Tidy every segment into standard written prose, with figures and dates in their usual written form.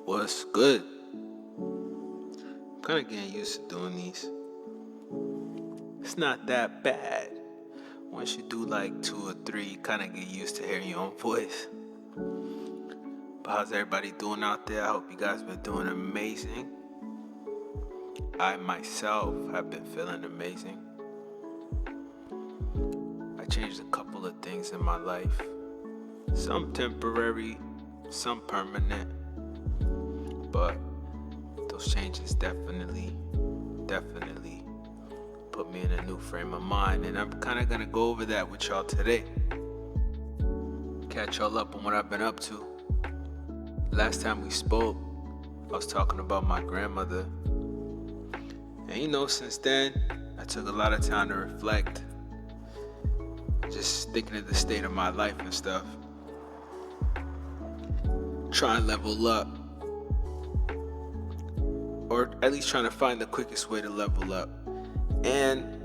What's good? I'm kind of getting used to doing these. It's not that bad. Once you do like 2 or 3, you kind of get used to hearing your own voice. But how's everybody doing out there? I hope you guys been doing amazing. I myself have been feeling amazing. I changed a couple of things in my life. Some temporary, some permanent. But those changes definitely put me in a new frame of mind, and I'm kind of gonna go over that with y'all today. Catch y'all up on what I've been up to. Last time we spoke, I was talking about my grandmother, and since then I took a lot of time to reflect, just thinking of the state of my life and stuff, trying to level up, or at least trying to find the quickest way to level up. And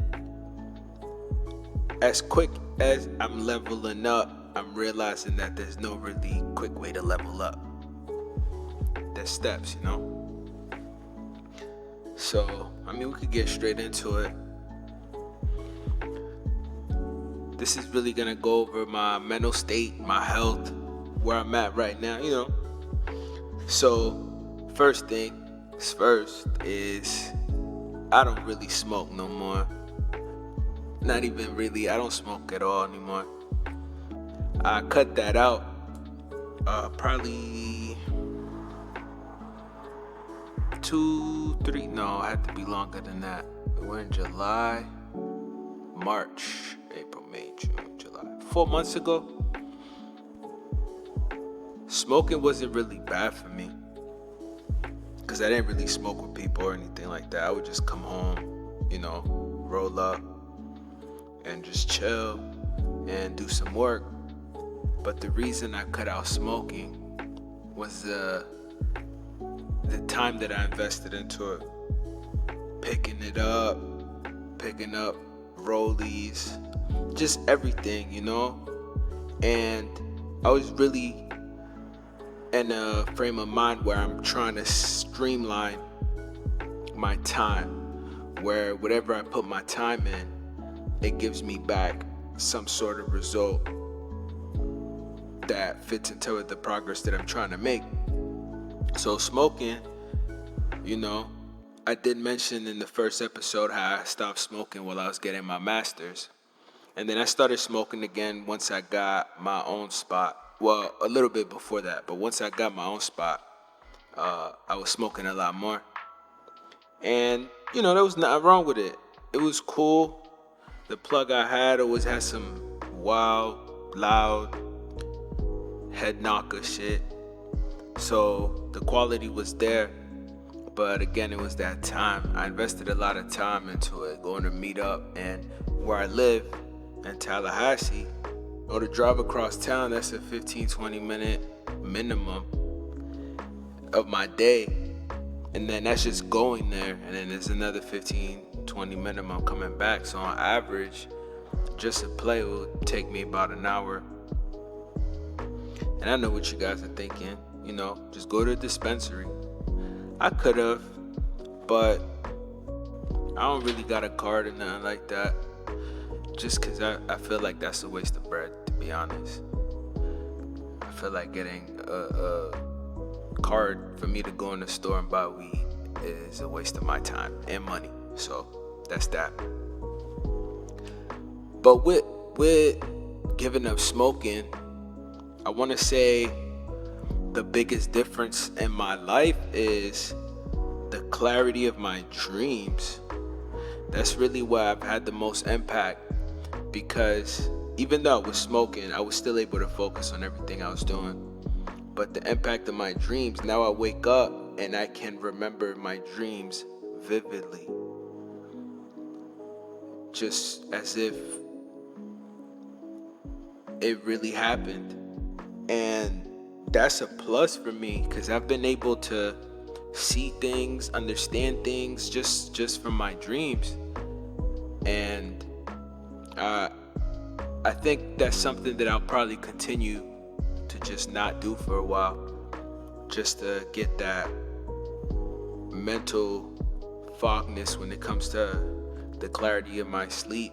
as quick as I'm leveling up, I'm realizing that there's no really quick way to level up. There's steps, So, we could get straight into it. This is really gonna go over my mental state, my health, where I'm at right now, So, first thing first is I don't really smoke no more. Not even really. I don't smoke at all anymore. I cut that out probably 2, 3. No, it had to be longer than that. We're in July, March, April, May, June, July. 4 months ago. Smoking wasn't really bad for me, because I didn't really smoke with people or anything like that. I would just come home, roll up and just chill and do some work. But the reason I cut out smoking was the time that I invested into it. Picking up rollies, just everything, And I was really in a frame of mind where I'm trying to streamline my time, where whatever I put my time in, it gives me back some sort of result that fits into the progress that I'm trying to make. So smoking, I did mention in the first episode how I stopped smoking while I was getting my master's. And then I started smoking again once I got my own spot. Well, a little bit before that, but once I got my own spot, I was smoking a lot more. And, there was nothing wrong with it. It was cool. The plug I had always had some wild, loud, head knocker shit. So the quality was there. But again, it was that time. I invested a lot of time into it, going to meet up. And where I live in Tallahassee, or to drive across town, that's a 15-20 minute minimum of my day. And then that's just going there. And then there's another 15-20 minimum coming back. So on average, just to play will take me about an hour. And I know what you guys are thinking, just go to a dispensary. I could have, but I don't really got a card or nothing like that. Just because I feel like that's a waste of bread, to be honest. I feel like getting a card for me to go in the store and buy weed is a waste of my time and money. So that's that. But with giving up smoking, I want to say the biggest difference in my life is the clarity of my dreams. That's really where I've had the most impact. Because even though I was smoking, I was still able to focus on everything I was doing. But the impact of my dreams, now I wake up and I can remember my dreams vividly. Just as if it really happened. And that's a plus for me, because I've been able to see things, understand things just from my dreams. And I think that's something that I'll probably continue to just not do for a while. just to get that mental fogness when it comes to the clarity of my sleep.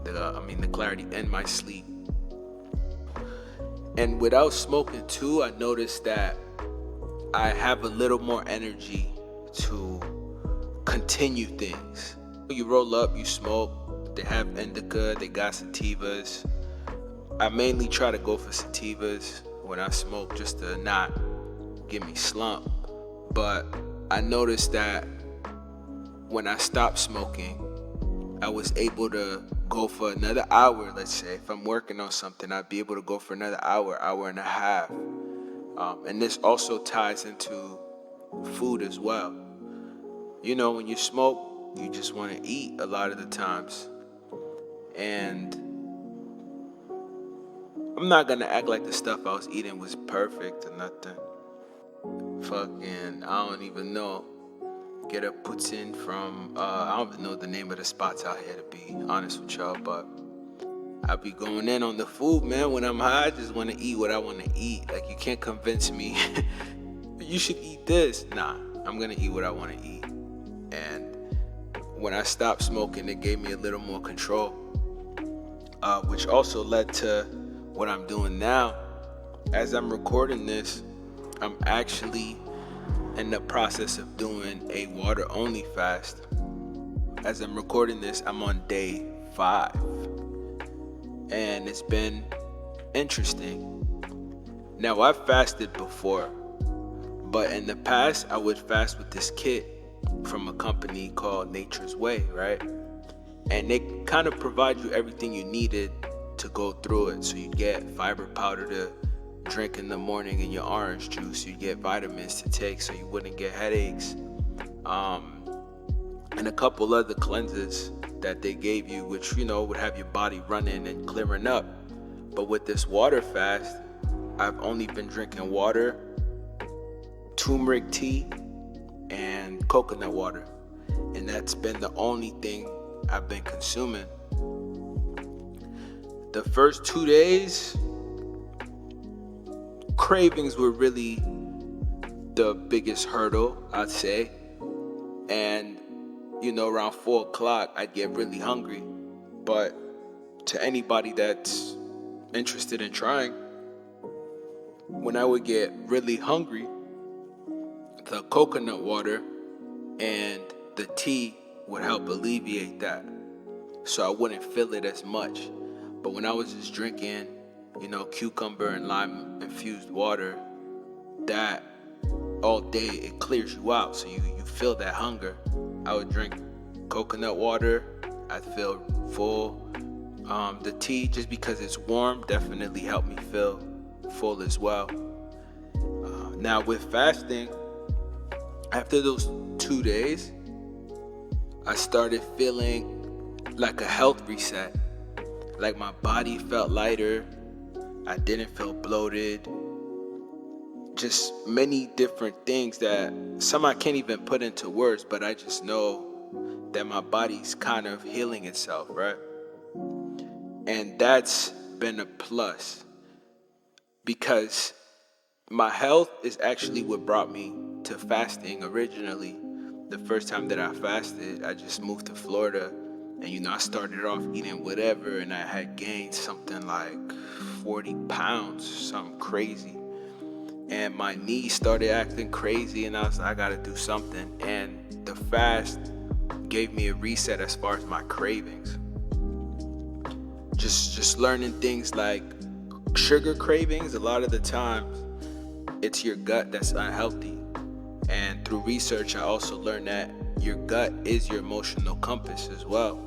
The clarity in my sleep. And without smoking too, I noticed that I have a little more energy to continue things. You roll up, you smoke, they have indica, they got sativas. I mainly try to go for sativas when I smoke just to not give me slump. But I noticed that when I stopped smoking, I was able to go for another hour. Let's say if I'm working on something, I'd be able to go for another hour and a half. And this also ties into food as well. You know, when you smoke, you just want to eat a lot of the times. And I'm not going to act like the stuff I was eating was perfect or nothing. I don't even know. Get a poutine from, I don't even know the name of the spots out here, to be honest with y'all, but I be going in on the food, man. When I'm high, I just want to eat what I want to eat. Like, you can't convince me, you should eat this. Nah, I'm going to eat what I want to eat. And when I stopped smoking, it gave me a little more control, which also led to what I'm doing now. As I'm recording this, I'm actually in the process of doing a water only fast. As I'm recording this, I'm on day 5, and it's been interesting. Now, I've fasted before, but in the past I would fast with this kit from a company called Nature's Way, right? And they kind of provide you everything you needed to go through it. So you get fiber powder to drink in the morning in your orange juice. You get vitamins to take so you wouldn't get headaches, and a couple other cleanses that they gave you, which, you know, would have your body running and clearing up. But with this water fast, I've only been drinking water, turmeric tea, and coconut water, and that's been the only thing I've been consuming. The first 2 days, cravings were really the biggest hurdle, I'd say. And, you know, around 4 o'clock, I'd get really hungry. But to anybody that's interested in trying, when I would get really hungry, the coconut water and the tea would help alleviate that, so I wouldn't feel it as much. But when I was just drinking, you know, cucumber and lime infused water, that all day, it clears you out, so you feel that hunger. I would drink coconut water, I'd feel full. The tea, just because it's warm, definitely helped me feel full as well. Now with fasting, after those 2 days, I started feeling like a health reset. Like my body felt lighter, I didn't feel bloated. Just many different things that some I can't even put into words, but I just know that my body's kind of healing itself, right? And that's been a plus, because my health is actually what brought me to fasting originally. The first time that I fasted, I just moved to Florida, and, you know, I started off eating whatever, and I had gained something like 40 pounds, something crazy. And my knees started acting crazy, and I was like, I gotta do something. And the fast gave me a reset as far as my cravings. Just learning things like sugar cravings, a lot of the times it's your gut that's unhealthy. And through research, I also learned that your gut is your emotional compass as well.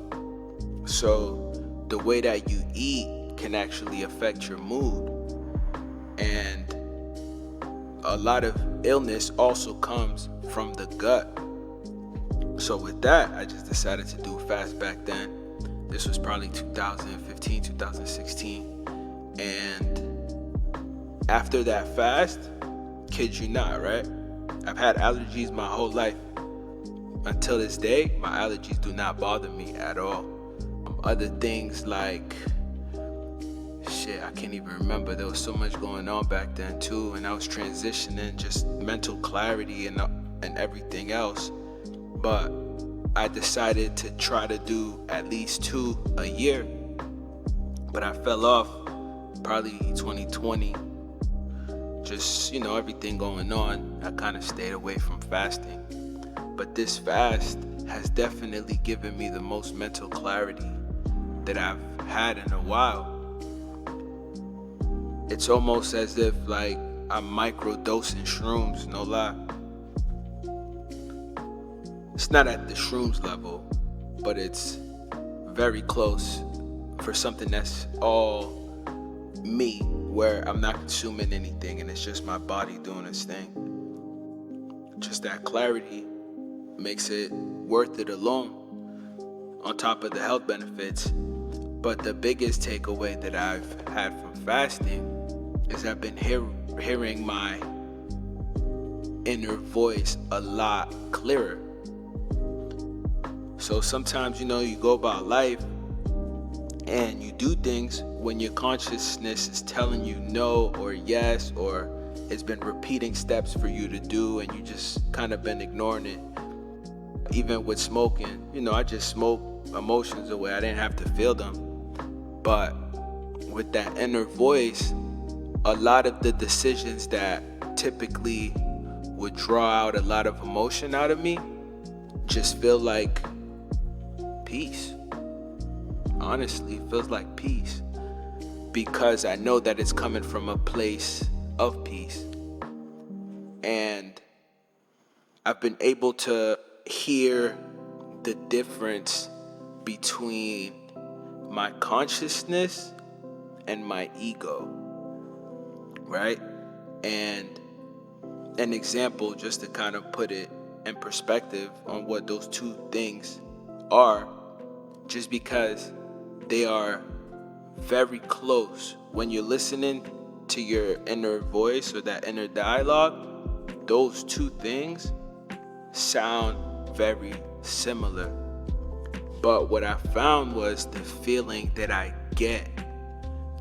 So the way that you eat can actually affect your mood. And a lot of illness also comes from the gut. So with that, I just decided to do a fast back then. This was probably 2015, 2016. And after that fast, kid you not, right? I've had allergies my whole life. Until this day, my allergies do not bother me at all. Other things like shit, I can't even remember. There was so much going on back then too, and I was transitioning, just mental clarity and everything else. But I decided to try to do at least 2 a year, but I fell off probably 2020. Just, everything going on, I kind of stayed away from fasting. But this fast has definitely given me the most mental clarity that I've had in a while. It's almost as if like I'm microdosing shrooms, no lie. It's not at the shrooms level, but it's very close for something that's all me, where I'm not consuming anything and it's just my body doing its thing. Just that clarity makes it worth it alone, on top of the health benefits. But the biggest takeaway that I've had from fasting is I've been hearing my inner voice a lot clearer. So sometimes, you go about life and you do things when your consciousness is telling you no or yes, or it's been repeating steps for you to do and you just kind of been ignoring it. Even with smoking, I just smoked emotions away. I didn't have to feel them. But with that inner voice, a lot of the decisions that typically would draw out a lot of emotion out of me just feel like peace. Honestly, it feels like peace, because I know that it's coming from a place of peace. And I've been able to hear the difference between my consciousness and my ego, right? And an example, just to kind of put it in perspective on what those two things are, just because they are very close. When you're listening to your inner voice or that inner dialogue, those two things sound very similar. But what I found was the feeling that I get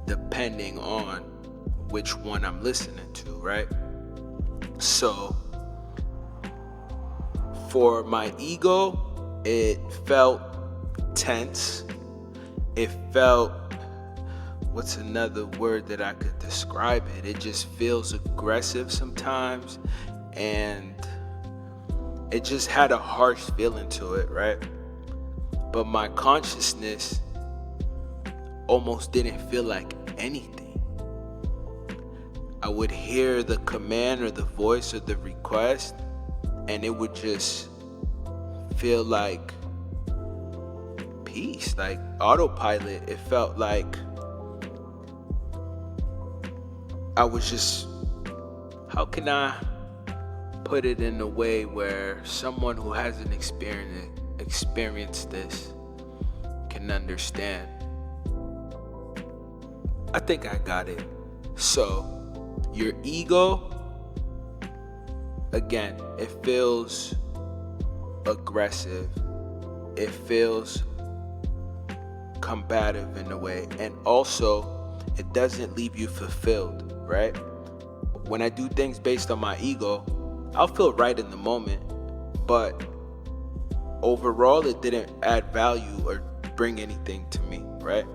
depending on which one I'm listening to, right? So for my ego, it felt tense. It felt, what's another word that I could describe it? It just feels aggressive sometimes, and it just had a harsh feeling to it, right? But my consciousness almost didn't feel like anything. I would hear the command or the voice or the request, and it would just feel like peace, like autopilot. It felt like I was just, how can I put it in a way where someone who hasn't experienced this can understand? I think I got it. So your ego, again, it feels aggressive. It feels combative in a way, and also it doesn't leave you fulfilled, right? When I do things based on my ego, I'll feel right in the moment, but overall it didn't add value or bring anything to me, right?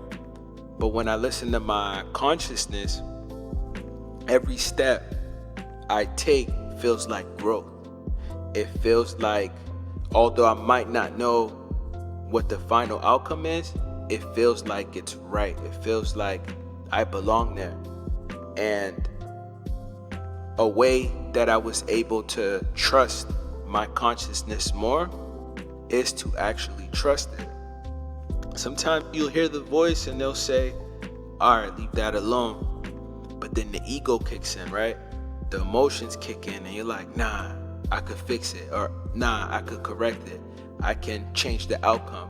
But when I listen to my consciousness, every step I take feels like growth. It feels like, although I might not know what the final outcome is, it feels like it's right. It feels like I belong there. And a way that I was able to trust my consciousness more is to actually trust it. Sometimes you'll hear the voice and they'll say, all right, leave that alone. But then the ego kicks in, right? The emotions kick in and you're like, nah, I could fix it, or nah, I could correct it. I can change the outcome.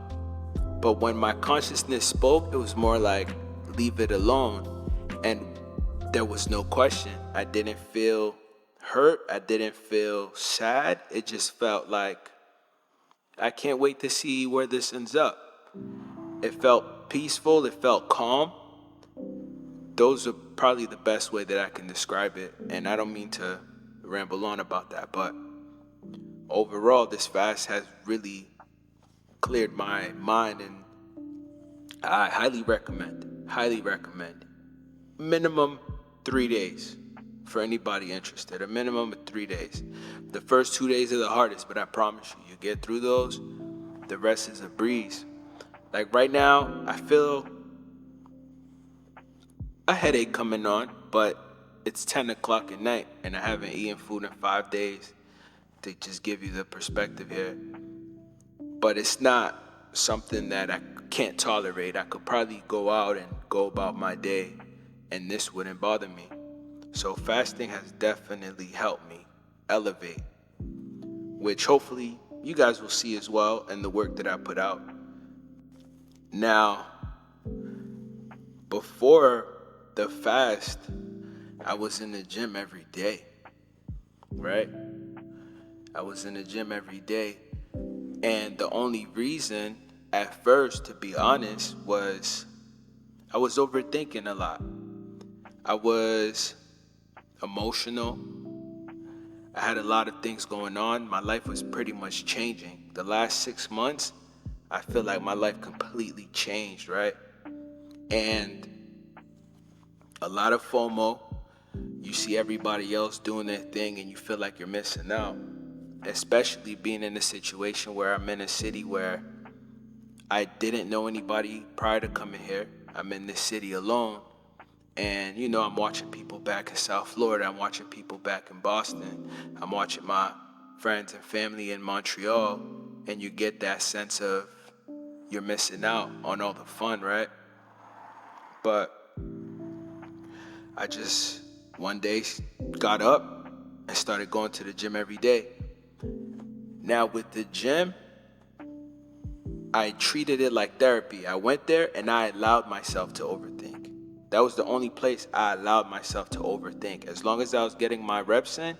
But when my consciousness spoke, it was more like, leave it alone. And there was no question. I didn't feel hurt. I didn't feel sad. It just felt like, I can't wait to see where this ends up. It felt peaceful. It felt calm. those are probably the best way that I can describe it. And I don't mean to ramble on about that, but overall, this fast has really cleared my mind, and I highly recommend. Minimum 3 days for anybody interested. A minimum of 3 days. The first 2 days are the hardest, but I promise you, you get through those, the rest is a breeze. Like right now, I feel a headache coming on, but it's 10 o'clock at night and I haven't eaten food in 5 days, to just give you the perspective here. But it's not something that I can't tolerate. I could probably go out and go about my day and this wouldn't bother me. So fasting has definitely helped me elevate, which hopefully you guys will see as well in the work that I put out. Now, before the fast, I was in the gym every day, right? I was in the gym every day. And the only reason at first, to be honest, was I was overthinking a lot. I was emotional. I had a lot of things going on. My life was pretty much changing. The last 6 months, I feel like my life completely changed, right? And a lot of FOMO. You see everybody else doing their thing and you feel like you're missing out. Especially being in a situation where I'm in a city where I didn't know anybody prior to coming here. I'm in this city alone. And, I'm watching people back in South Florida. I'm watching people back in Boston. I'm watching my friends and family in Montreal. And you get that sense of you're missing out on all the fun, right? But I just one day got up and started going to the gym every day. Now with the gym, I treated it like therapy. I went there and I allowed myself to overthink. That was the only place I allowed myself to overthink. As long as I was getting my reps in,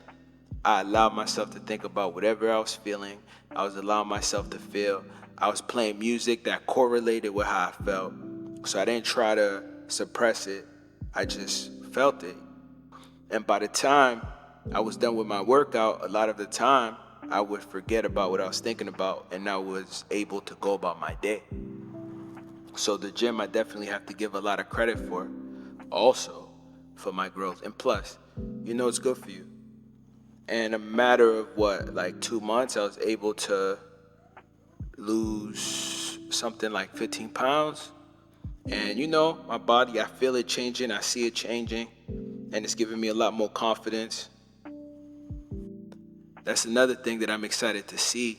I allowed myself to think about whatever I was feeling. I was allowing myself to feel. I was playing music that correlated with how I felt. So I didn't try to suppress it. I just felt it. And by the time I was done with my workout, a lot of the time, I would forget about what I was thinking about and I was able to go about my day. So the gym, I definitely have to give a lot of credit for, also for my growth. And plus, it's good for you. And a matter of 2 months, I was able to lose something like 15 pounds. And my body, I feel it changing, I see it changing, and it's giving me a lot more confidence. That's another thing that I'm excited to see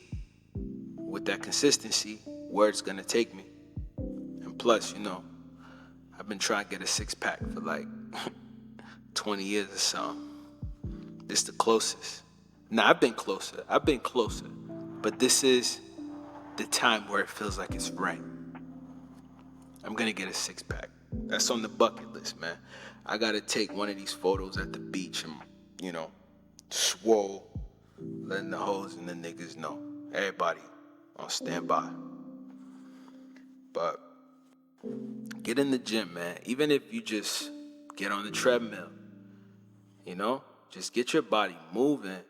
with that consistency, where it's gonna take me. And plus, I've been trying to get a 6-pack for 20 years or something. This is the closest. Now, I've been closer, but this is the time where it feels like it's right. I'm gonna get a 6-pack. That's on the bucket list, man. I gotta take one of these photos at the beach and, swole, letting the hoes and the niggas know. Everybody on standby. But get in the gym, man. Even if you just get on the treadmill, just get your body moving,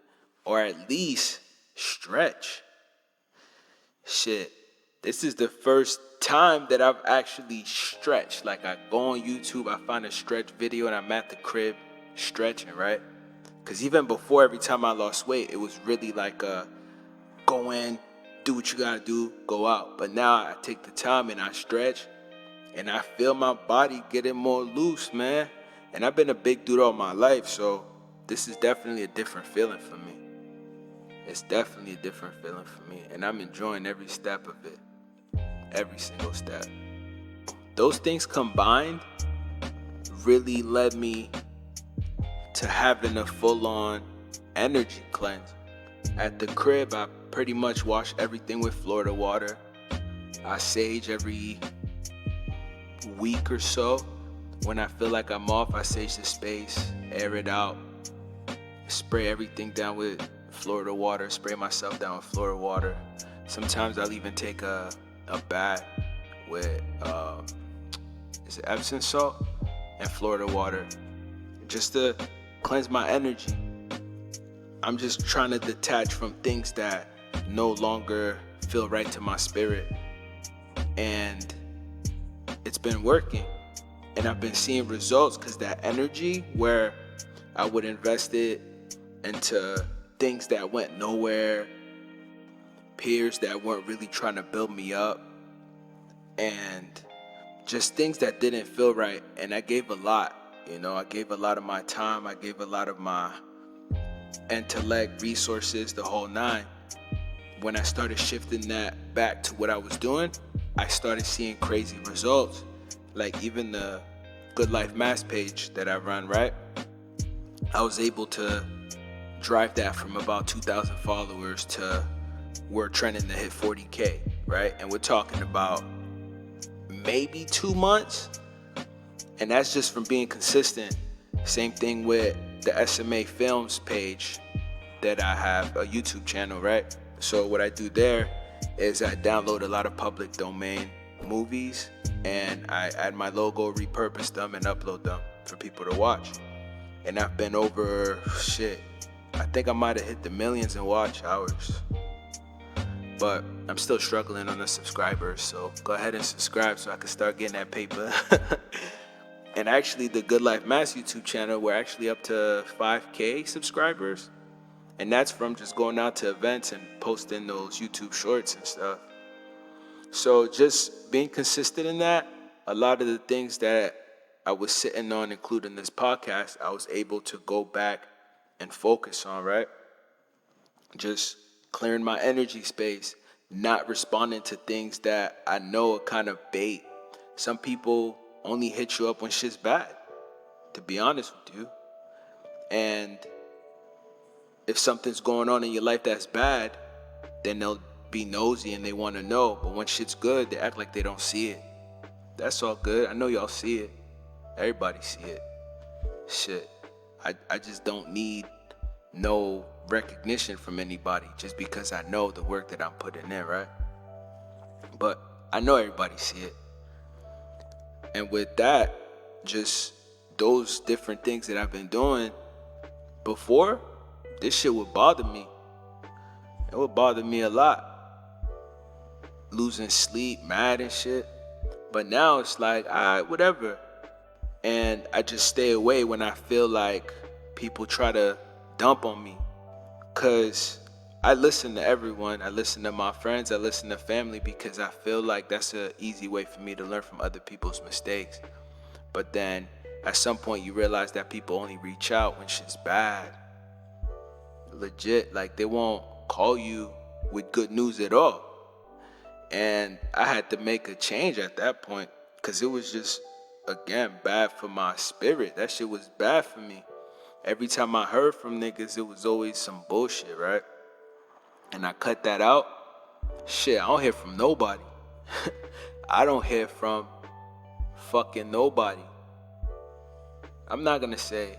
or at least stretch. Shit, this is the first time that I've actually stretched. Like, I go on YouTube, I find a stretch video, and I'm at the crib stretching, right? Because even before, every time I lost weight, it was really like go in, do what you gotta do, go out. But now I take the time and I stretch, and I feel my body getting more loose, man. And I've been a big dude all my life, so this is definitely a different feeling for me. It's definitely a different feeling for me, and I'm enjoying every step of it. Every single step. Those things combined really led me to having a full-on energy cleanse. At the crib, I pretty much wash everything with Florida water. I sage every week or so. When I feel like I'm off, I sage the space, air it out, spray everything down with Florida water, spray myself down with Florida water. Sometimes I'll even take a bath with, is it Epsom salt? and Florida water just to cleanse my energy. I'm just trying to detach from things that no longer feel right to my spirit. And it's been working. And I've been seeing results because that energy where I would invest it into things that went nowhere, peers that weren't really trying to build me up, and just things that didn't feel right. And I gave a lot. I gave a lot of my time. I gave a lot of my intellect, resources, the whole nine. When I started shifting that back to what I was doing, I started seeing crazy results. Like even the Good Life Mass page that I run, right? I was able to drive that from about 2,000 followers to we're trending to hit 40K, right? And we're talking about maybe 2 months. And that's just from being consistent. Same thing with the SMA Films page that I have, a YouTube channel, right? So what I do there is I download a lot of public domain movies and I add my logo, repurpose them, and upload them for people to watch. And I've been over, I think I might have hit the millions in watch hours. But I'm still struggling on the subscribers, so go ahead and subscribe so I can start getting that paper. And actually, the Good Life Mass YouTube channel, we're actually up to 5K subscribers. And that's from just going out to events and posting those YouTube shorts and stuff. So just being consistent in that, a lot of the things that I was sitting on, including this podcast, I was able to go back and focus on, right? Just clearing my energy space, not responding to things that I know are kind of bait. Some people only hit you up when shit's bad, to be honest with you. And if something's going on in your life that's bad, then they'll be nosy and they want to know. But when shit's good, they act like they don't see it. That's all good. I know y'all see it. Everybody see it. Shit. I just don't need no recognition from anybody just because I know the work that I'm putting in, right? But I know everybody see it. And with that, just those different things that I've been doing before, this shit would bother me. It would bother me a lot. Losing sleep, mad and shit. But now it's like, alright, whatever. And I just stay away when I feel like people try to dump on me. Cause I listen to everyone. I listen to my friends. I listen to family because I feel like that's an easy way for me to learn from other people's mistakes. But then at some point you realize that people only reach out when shit's bad. Legit, like they won't call you with good news at all. And I had to make a change at that point because it was just, again, bad for my spirit. That shit was bad for me. Every time I heard from niggas, it was always some bullshit, right? And I cut that out. Shit, I don't hear from nobody. I don't hear from fucking nobody. I'm not gonna say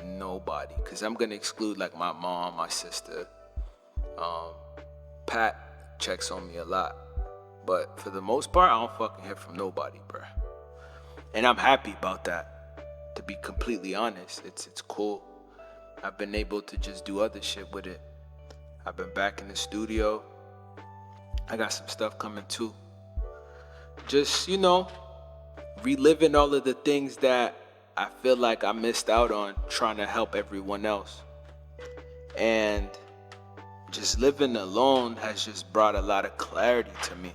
nobody, because I'm gonna exclude like my mom, my sister. Pat checks on me a lot. But for the most part, I don't fucking hear from nobody, bruh. And I'm happy about that. To be completely honest, it's cool. I've been able to just do other shit with it. I've been back in the studio. I got some stuff coming too. Just, reliving all of the things that I feel like I missed out on trying to help everyone else. And just living alone has just brought a lot of clarity to me.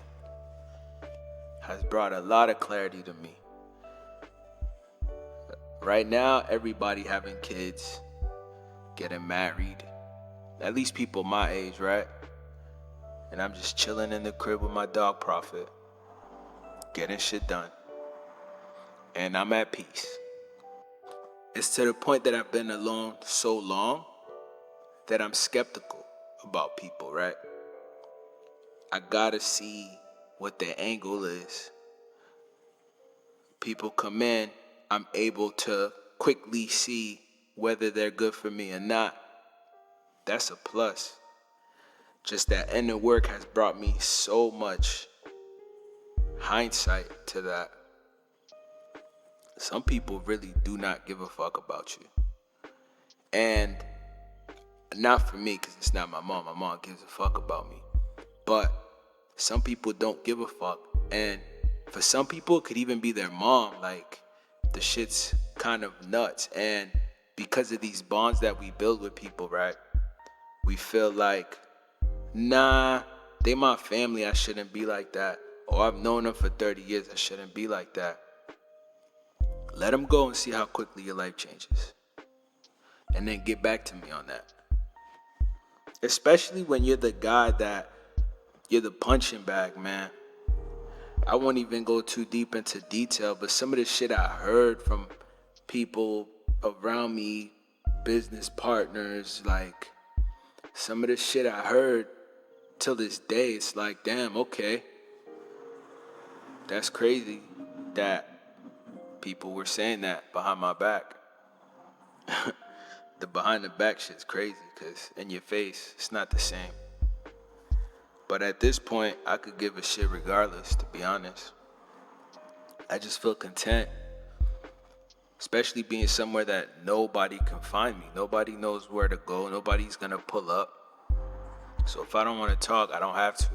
Right now, everybody having kids, getting married. At least people my age, right? And I'm just chilling in the crib with my dog Prophet, getting shit done. And I'm at peace. It's to the point that I've been alone so long that I'm skeptical about people, right? I gotta see what their angle is. People come in, I'm able to quickly see whether they're good for me or not. That's a plus. Just that inner work has brought me so much hindsight to that. some people really do not give a fuck about you. And not for me, because it's not my mom. My mom gives a fuck about me. But some people don't give a fuck. And for some people, it could even be their mom. Like, the shit's kind of nuts. And because of these bonds that we build with people, right? We feel like, nah, they my family, I shouldn't be like that. Or I've known them for 30 years, I shouldn't be like that. Let them go and see how quickly your life changes. And then get back to me on that. Especially when you're the guy that, you're the punching bag, man. I won't even go too deep into detail, but some of the shit I heard from people around me, business partners, like, some of the shit I heard till this day, it's like, damn, okay. That's crazy that people were saying that behind my back. The behind the back shit's crazy, because in your face, it's not the same. But at this point, I could give a shit regardless, to be honest. I just feel content. Especially being somewhere that nobody can find me. Nobody knows where to go. Nobody's gonna pull up. So if I don't want to talk, I don't have to.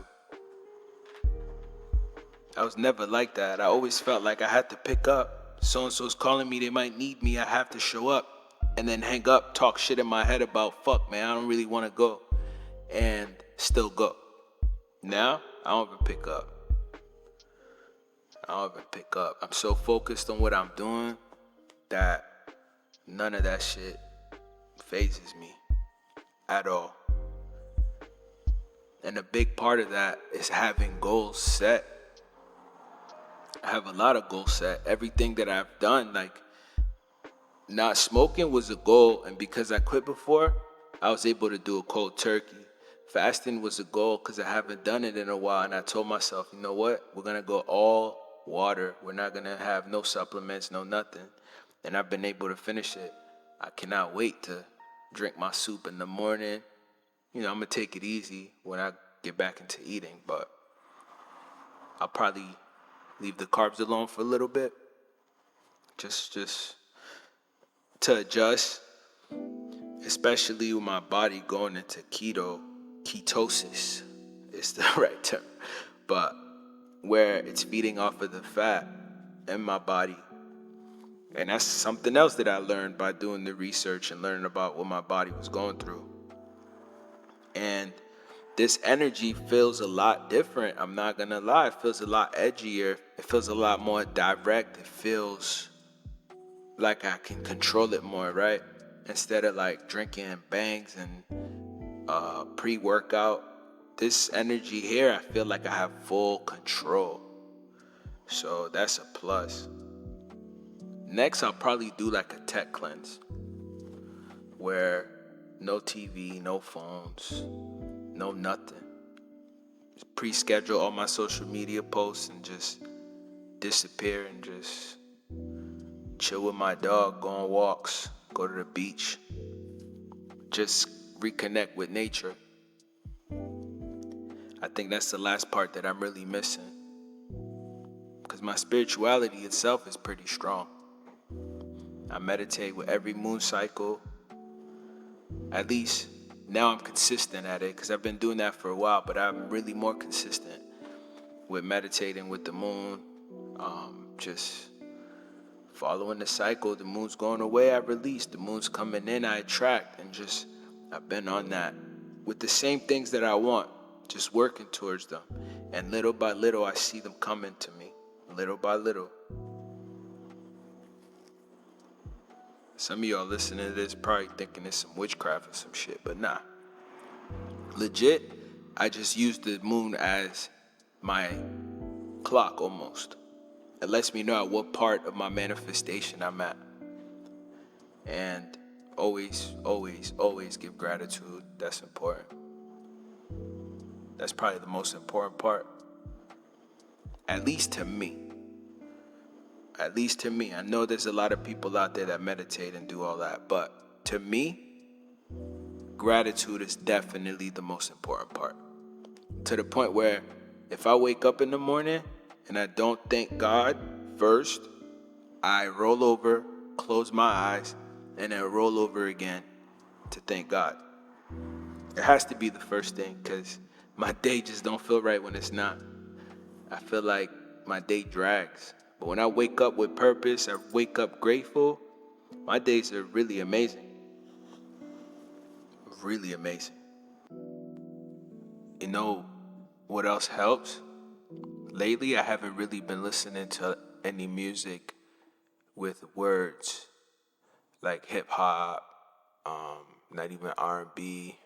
I was never like that. I always felt like I had to pick up. So-and-so's calling me, they might need me, I have to show up. And then hang up, talk shit in my head about, fuck, man, I don't really want to go. And still go. Now, I don't even pick up. I'm so focused on what I'm doing that none of that shit phases me at all. And a big part of that is having goals set. I have a lot of goals set. Everything that I've done, like, not smoking was a goal, and because I quit before, I was able to do a cold turkey. Fasting was a goal because I haven't done it in a while, and I told myself, you know what? We're going to go all water. We're not going to have no supplements, no nothing. And I've been able to finish it. I cannot wait to drink my soup in the morning. You know, I'm going to take it easy when I get back into eating, but I'll probably leave the carbs alone for a little bit. Just to adjust, especially with my body going into ketosis is the right term, but where it's feeding off of the fat in my body. And that's something else that I learned by doing the research and learning about what my body was going through. And this energy feels a lot different. I'm not gonna lie, it feels a lot edgier. It feels a lot more direct. It feels like I can control it more, right? Instead of like drinking bangs and pre-workout, this energy here, I feel like I have full control. So that's a plus. Next, I'll probably do like a tech cleanse where no TV, no phones, no nothing. Just pre-schedule all my social media posts and just disappear and just chill with my dog, go on walks, go to the beach, just reconnect with nature. I think that's the last part that I'm really missing, because my spirituality itself is pretty strong. I meditate with every moon cycle. At least now I'm consistent at it, because I've been doing that for a while, but I'm really more consistent with meditating with the moon, just following the cycle. The moon's going away, I release. The moon's coming in, I attract. And just, I've been on that with the same things that I want, just working towards them. And little by little, I see them coming to me, little by little. Some of y'all listening to this probably thinking it's some witchcraft or some shit, but nah. Legit, I just use the moon as my clock almost. It lets me know at what part of my manifestation I'm at. And always, always, always give gratitude. That's important. That's probably the most important part. At least to me. At least to me. I know there's a lot of people out there that meditate and do all that, but to me, gratitude is definitely the most important part. To the point where if I wake up in the morning and I don't thank God first, I roll over, close my eyes, and then roll over again to thank God. It has to be the first thing because my day just don't feel right when it's not. I feel like my day drags. But when I wake up with purpose, I wake up grateful, my days are really amazing. Really amazing. You know what else helps? Lately, I haven't really been listening to any music with words like hip hop, not even R&B,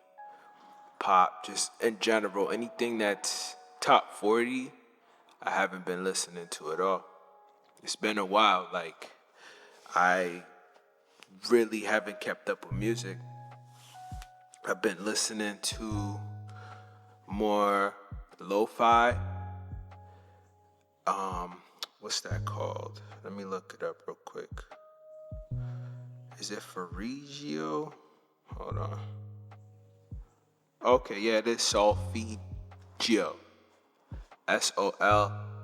pop, just in general. Anything that's top 40, I haven't been listening to at all. It's been a while. Like, I really haven't kept up with music. I've been listening to more lo-fi. What's that called? Let me look it up real quick. Is it Ferrigio? Hold on. Okay, yeah, it is Solfeggio. Solfeggio.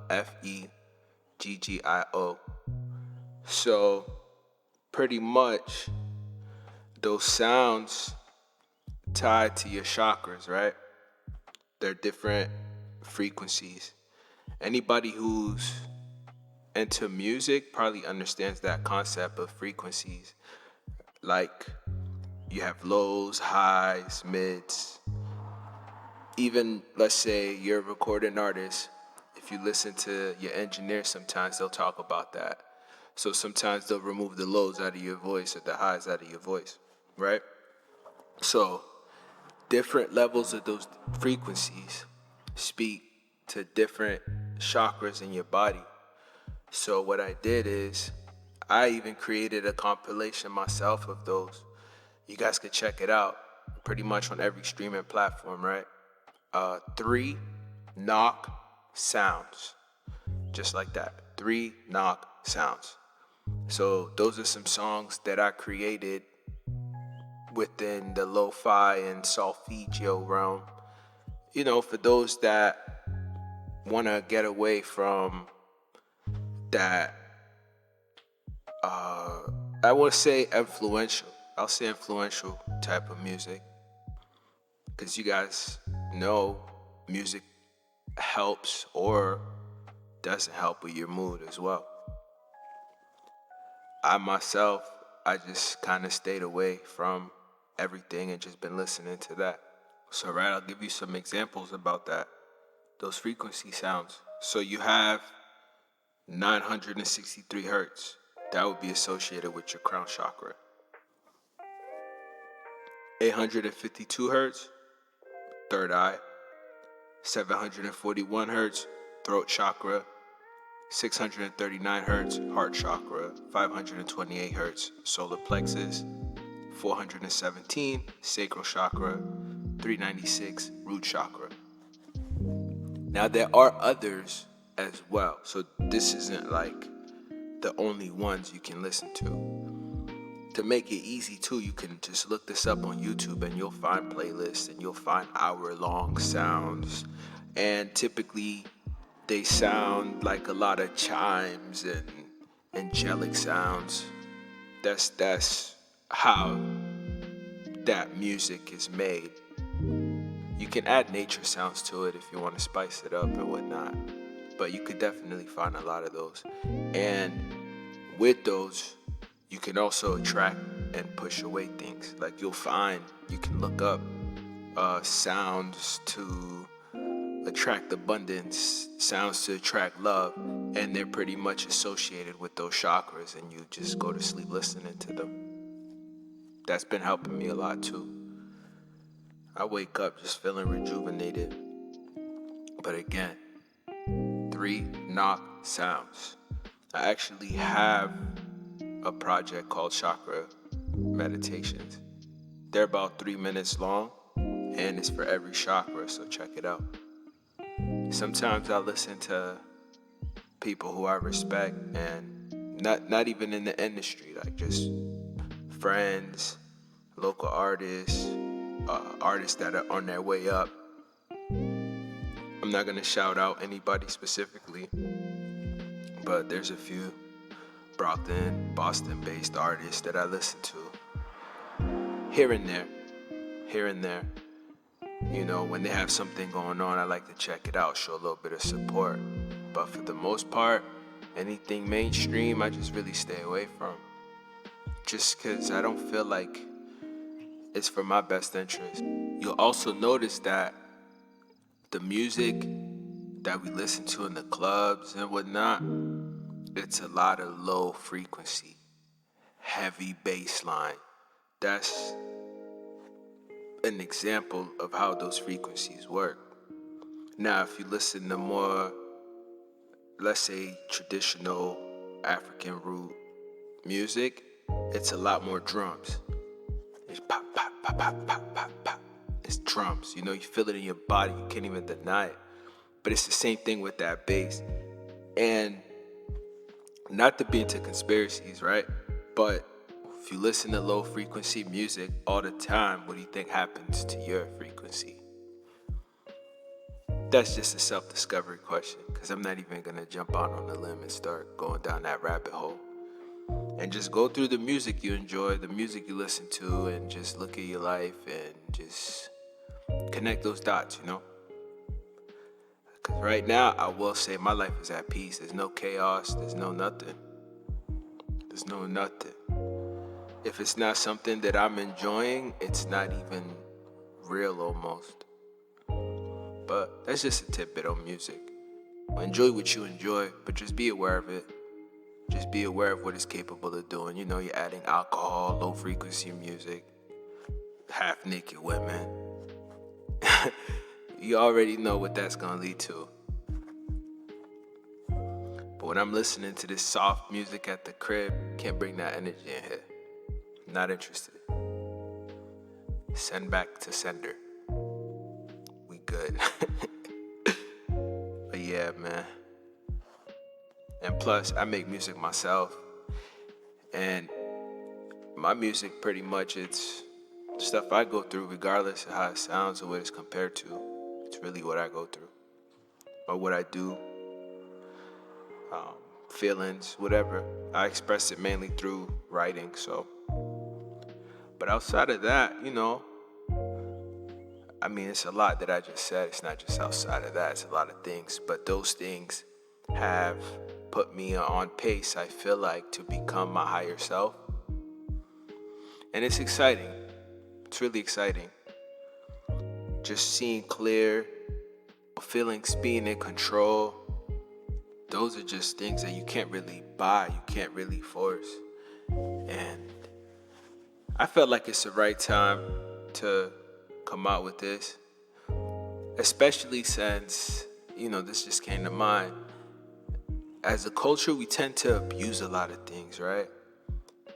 So, pretty much, those sounds tied to your chakras, right? They're different frequencies. Anybody who's into music probably understands that concept of frequencies. Like, you have lows, highs, mids. Even, let's say you're a recording artist, if you listen to your engineer, sometimes they'll talk about that. So sometimes they'll remove the lows out of your voice or the highs out of your voice, right? So different levels of those frequencies speak to different chakras in your body. So what I did is I even created a compilation myself of those. You guys can check it out pretty much on every streaming platform, right? 3 knock sounds. Just like that. 3 knock sounds. So those are some songs that I created within the lo-fi and solfeggio realm. You know, for those that want to get away from that, I would say influential. I'll say influential type of music. Because you guys know music helps or doesn't help with your mood as well. I just kind of stayed away from everything and just been listening to that. So, right, I'll give you some examples about that. Those frequency sounds. So you have 963 hertz. That would be associated with your crown chakra. 852 hertz, third eye. 741 hertz, throat chakra. 639 hertz, heart chakra. 528 hertz, solar plexus. 417, sacral chakra. 396, root chakra. Now there are others as well, so this isn't like the only ones you can listen to. To make it easy too, you can just look this up on YouTube and you'll find playlists and you'll find hour-long sounds. And typically they sound like a lot of chimes and angelic sounds. That's how that music is made. You can add nature sounds to it if you want to spice it up and whatnot. But you could definitely find a lot of those. And with those, you can also attract and push away things. Like you can look up sounds to attract abundance, sounds to attract love, and they're pretty much associated with those chakras, and you just go to sleep listening to them. That's been helping me a lot too. I wake up just feeling rejuvenated. But again, 3 knock sounds. I actually have a project called Chakra Meditations. They're about 3 minutes long, and it's for every chakra, so check it out. Sometimes I listen to people who I respect, and not even in the industry, like just friends, local artists, artists that are on their way up. I'm not gonna shout out anybody specifically, but there's a few. Brockton, Boston-based artists that I listen to here and there. You know, when they have something going on, I like to check it out, show a little bit of support. But for the most part, anything mainstream, I just really stay away from. Just because I don't feel like it's for my best interest. You'll also notice that the music that we listen to in the clubs and whatnot, it's a lot of low frequency, heavy bass line. That's an example of how those frequencies work. Now, if you listen to more, let's say, traditional African root music, it's a lot more drums. It's pop, pop, pop, pop, pop, pop, pop. It's drums. You know, you feel it in your body. You can't even deny it. But it's the same thing with that bass. And not to be into conspiracies, right? But if you listen to low frequency music all the time, what do you think happens to your frequency? That's just a self-discovery question, because I'm not even going to jump out on the limb and start going down that rabbit hole. And just go through the music you enjoy, the music you listen to, and just look at your life and just connect those dots, you know? Because right now, I will say my life is at peace. There's no chaos. There's no nothing. There's no nothing. If it's not something that I'm enjoying, it's not even real almost. But that's just a tidbit on music. Enjoy what you enjoy, but just be aware of it. Just be aware of what it's capable of doing. You know, you're adding alcohol, low frequency music, half naked women. You already know what that's gonna lead to. But when I'm listening to this soft music at the crib, can't bring that energy in here. Not interested. Send back to sender. We good. But yeah, man. And plus, I make music myself. And my music, pretty much, it's stuff I go through regardless of how it sounds or what it's compared to. It's really what I go through. Or what I do. Feelings, whatever. I express it mainly through writing, so. But outside of that, you know, I mean, it's a lot that I just said. It's not just outside of that. It's a lot of things. But those things have put me on pace, I feel like, to become my higher self. And it's exciting. It's really exciting. Just seeing clear, feeling being in control. Those are just things that you can't really buy. You can't really force. And I felt like it's the right time to come out with this. Especially since, you know, this just came to mind. As a culture, we tend to abuse a lot of things, right?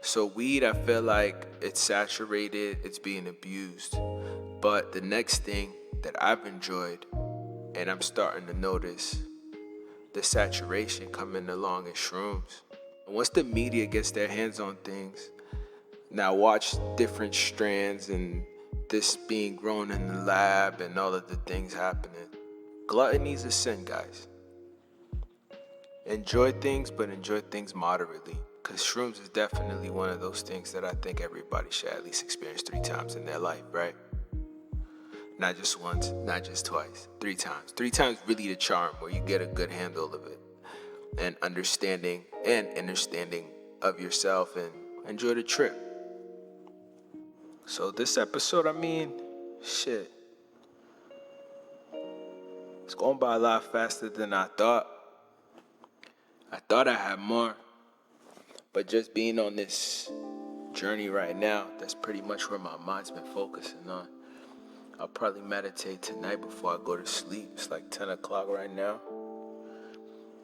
So weed, I feel like it's saturated, it's being abused. But the next thing that I've enjoyed, and I'm starting to notice the saturation coming along is shrooms. Once the media gets their hands on things, now watch different strands and this being grown in the lab and all of the things happening. Gluttony's a sin, guys. Enjoy things, but enjoy things moderately. Because shrooms is definitely one of those things that I think everybody should at least experience 3 times in their life, right? Not just once, not just twice, 3 times. 3 times really the charm, where you get a good handle of it. And understanding of yourself, and enjoy the trip. So this episode, I mean, shit. It's going by a lot faster than I thought. I thought I had more. But just being on this journey right now, that's pretty much where my mind's been focusing on. I'll probably meditate tonight before I go to sleep. It's like 10 o'clock right now.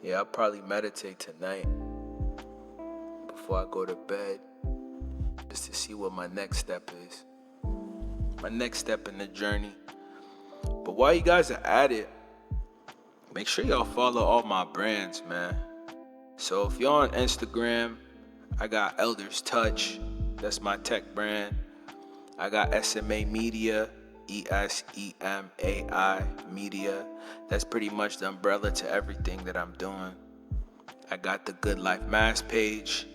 Yeah, I'll probably meditate tonight before I go to bed, just to see what my next step is. My next step in the journey. But while you guys are at it, make sure y'all follow all my brands, man. So if you're on Instagram, I got Elders Touch. That's my tech brand. I got SMA Media, ESEMAI Media. That's pretty much the umbrella to everything that I'm doing. I got the Good Life Mask page.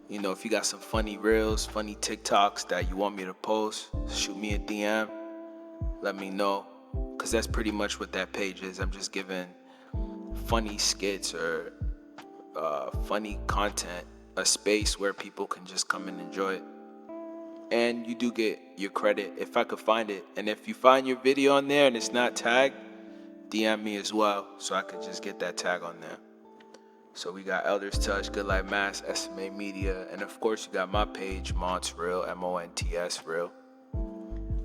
You know, if you got some funny reels, funny TikToks that you want me to post, shoot me a DM. Let me know. Because that's pretty much what that page is. I'm just giving funny skits or funny content a space where people can just come and enjoy it. And you do get your credit if I could find it. And if you find your video on there and it's not tagged, DM me as well so I could just get that tag on there. So we got Elders Touch, Good Life Mass, SMA Media, and of course you got my page, Monts Real, MONTS Real.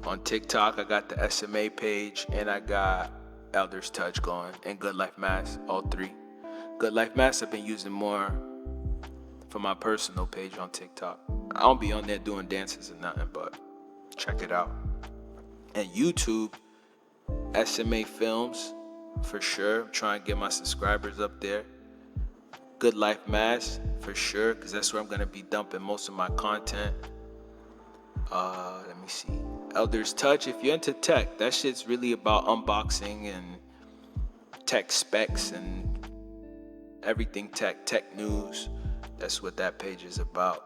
On TikTok, I got the SMA page and I got Elders Touch going and Good Life Mass, all three. Good Life Mass I've been using more for my personal page on TikTok. I don't be on there doing dances or nothing, but check it out. And YouTube, SMA Films, for sure. I'm trying to get my subscribers up there. Good Life Mass, for sure, because that's where I'm going to be dumping most of my content. Let me see. Elders Touch, if you're into tech, that shit's really about unboxing and tech specs and everything tech news. That's what that page is about.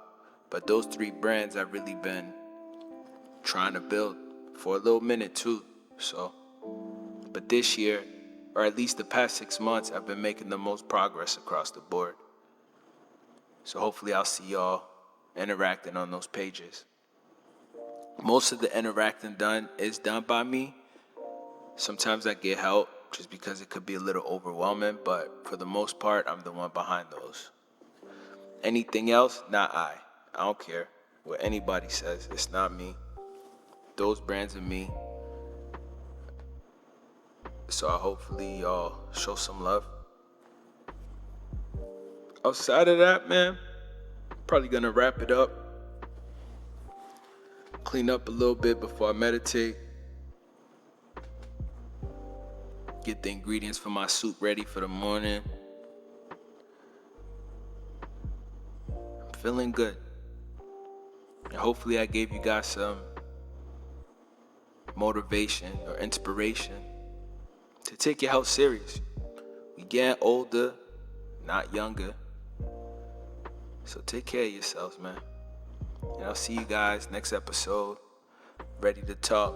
But those three brands I've really been trying to build for a little minute too. So, but this year, or at least the past 6 months, I've been making the most progress across the board. So hopefully I'll see y'all interacting on those pages. Most of the interacting is done by me. Sometimes I get help just because it could be a little overwhelming, but for the most part, I'm the one behind those. Anything else, not I. I don't care what anybody says. It's not me. Those brands are me. So hopefully y'all show some love. Outside of that, man, probably gonna wrap it up. Clean up a little bit before I meditate. Get the ingredients for my soup ready for the morning. I'm feeling good. And hopefully I gave you guys some motivation or inspiration to take your health serious. We getting older, not younger. So take care of yourselves, man. And I'll see you guys next episode. Ready to talk.